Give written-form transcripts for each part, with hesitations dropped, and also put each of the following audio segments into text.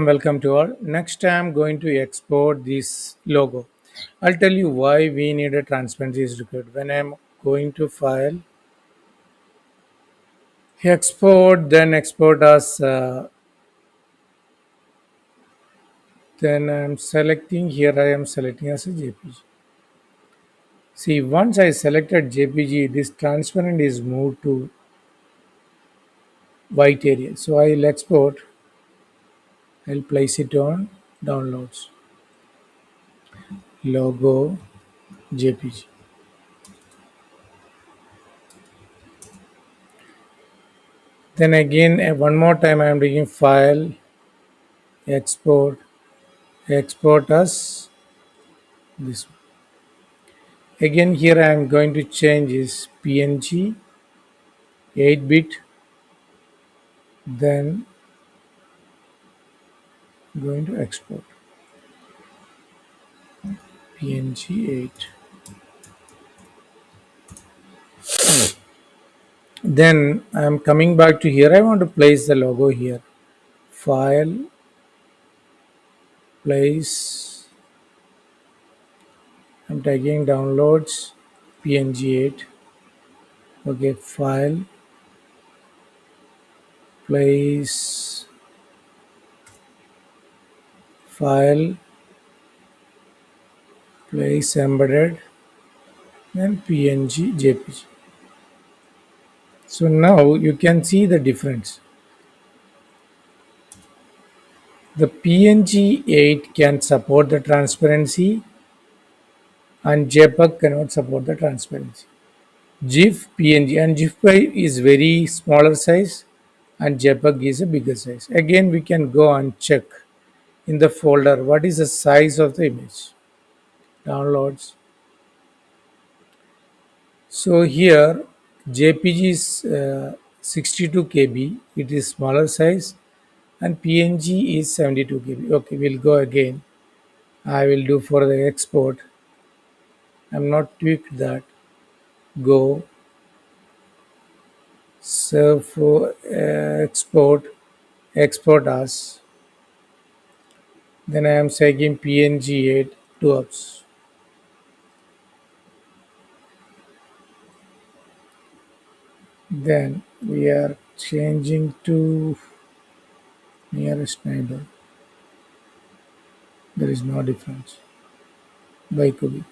Welcome to all. Next, I'm going to export this logo. I'll tell you why we need a transparency is required. When I'm going to file, export, then export as, then I'm selecting here, I am selecting as a JPG. See, once I selected JPG, this transparent is moved to white area. So I'll export, I'll place it on downloads, logo, JPG. Then again, one more time, I'm taking file, export, export as this one. Again here I am going to change is PNG 8-bit, then going to export PNG 8. Then I am coming back to here. I want to place the logo here. File, place. I'm taking downloads PNG 8. Okay, file, place, file, place embedded, then PNG JPG. So now you can see the difference. The PNG 8 can support the transparency and JPEG cannot support the transparency. GIF, PNG and GIF is very smaller size and JPEG is a bigger size. Again we can go and check in the folder what is the size of the image. Downloads. So here JPG is 62 KB, it is smaller size and PNG is 72 KB. Okay, we'll go again. I will do for the export. I'm not tweaked that. Go serve for export as. Then I am saying PNG 8 to ups. Then we are changing to nearest neighbor. There is no difference by cubic.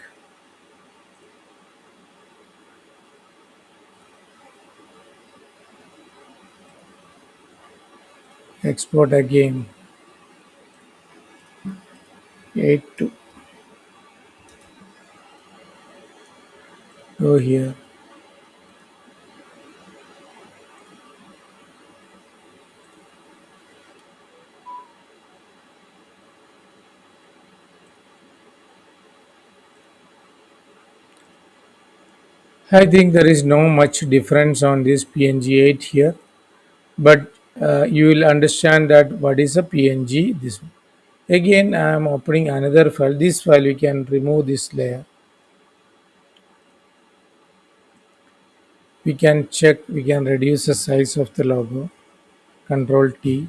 Export again 8 to go here. I think there is no much difference on this PNG 8 here, but you will understand that what is a PNG. This one. Again, I am opening another file. This file we can remove this layer. We can check. We can reduce the size of the logo. Control T.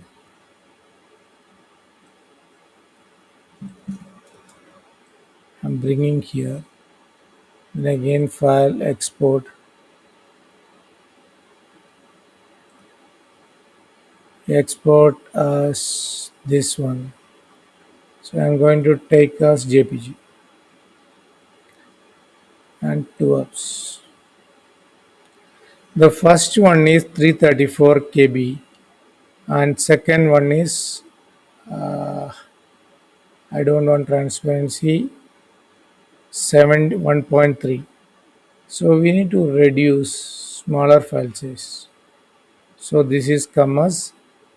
I'm bringing here. Then again, file export. Export as this one. So I'm going to take as JPG and two ups. The first one is 334 KB and second one is I don't want transparency 1.3. So we need to reduce smaller file size. So this is come as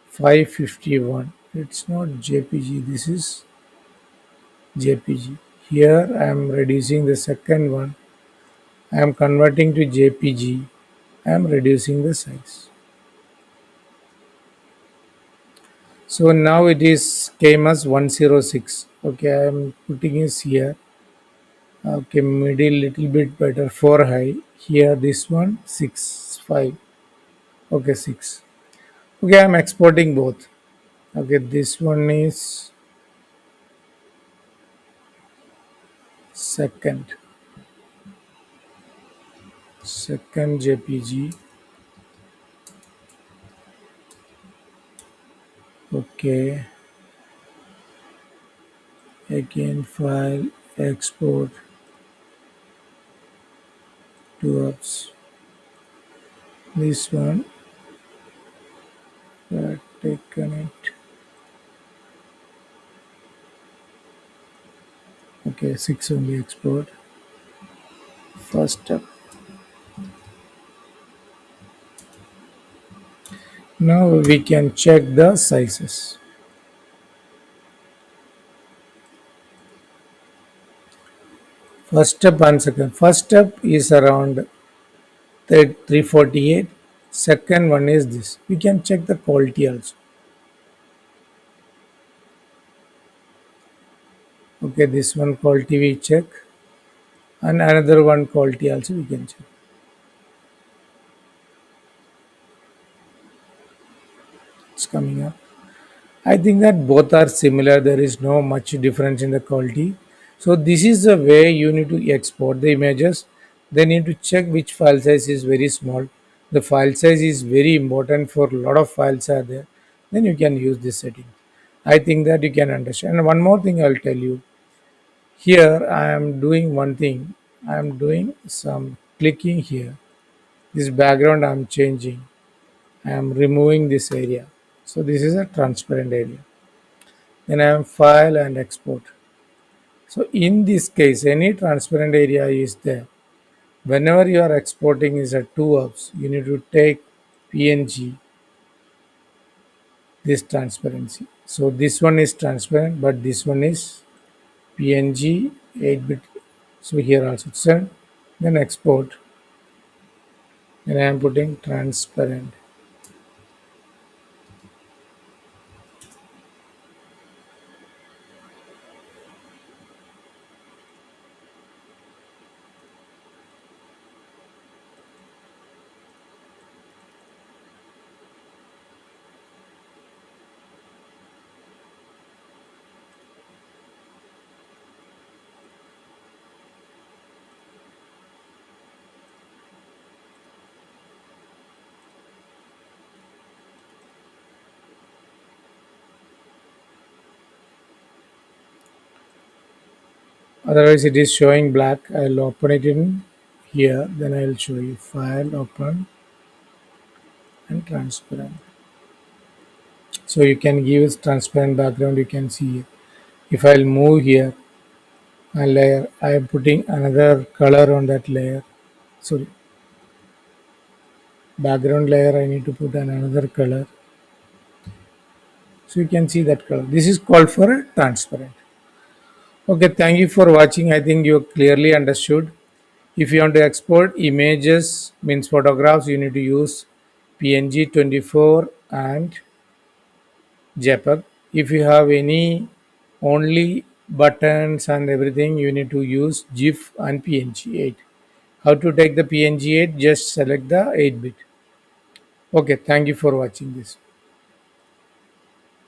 551. It's not JPG. This is JPG. Here I am reducing the second one. I am converting to JPG. I am reducing the size. So now it is came as 106. Okay, I am putting this here. Okay, middle little bit better. 4 high. Here this one 6 5. Okay, 6. Okay, I am exporting both. Okay, this one is second, second JPG. Okay, again file, export to apps. This one, taken it. Okay, 6 only export. First step. Now we can check the sizes. First step and second. First step is around 348. Second one is this. We can check the quality also. Okay, this one quality we check, and another one quality also we can check. It's coming up. I think that both are similar. There is no much difference in the quality. So this is the way you need to export the images. They need to check which file size is very small. The file size is very important for a lot of files are there. Then you can use this setting. I think that you can understand. And one more thing I'll tell you. Here I am doing one thing. I am doing some clicking here. This background I am changing. I am removing this area. So this is a transparent area. Then I am file and export. So in this case, any transparent area is there. Whenever you are exporting is a two ups, you need to take PNG, this transparency. So this one is transparent, but this one is PNG 8-bit. So here also send, then export. Then I am putting transparent. Otherwise it is showing black. I'll open it in here. Then I'll show you file, open, and transparent. So you can give it transparent background. You can see it. If I'll move here a layer, I am putting another color on that layer. Sorry, background layer. I need to put another color. So you can see that color. This is called for a transparent. Okay, thank you for watching. I think you clearly understood. If you want to export images, means photographs, you need to use PNG 24 and JPEG. If you have any only buttons and everything, you need to use GIF and PNG 8. How to take the PNG 8? Just select the 8-bit. Okay, thank you for watching this.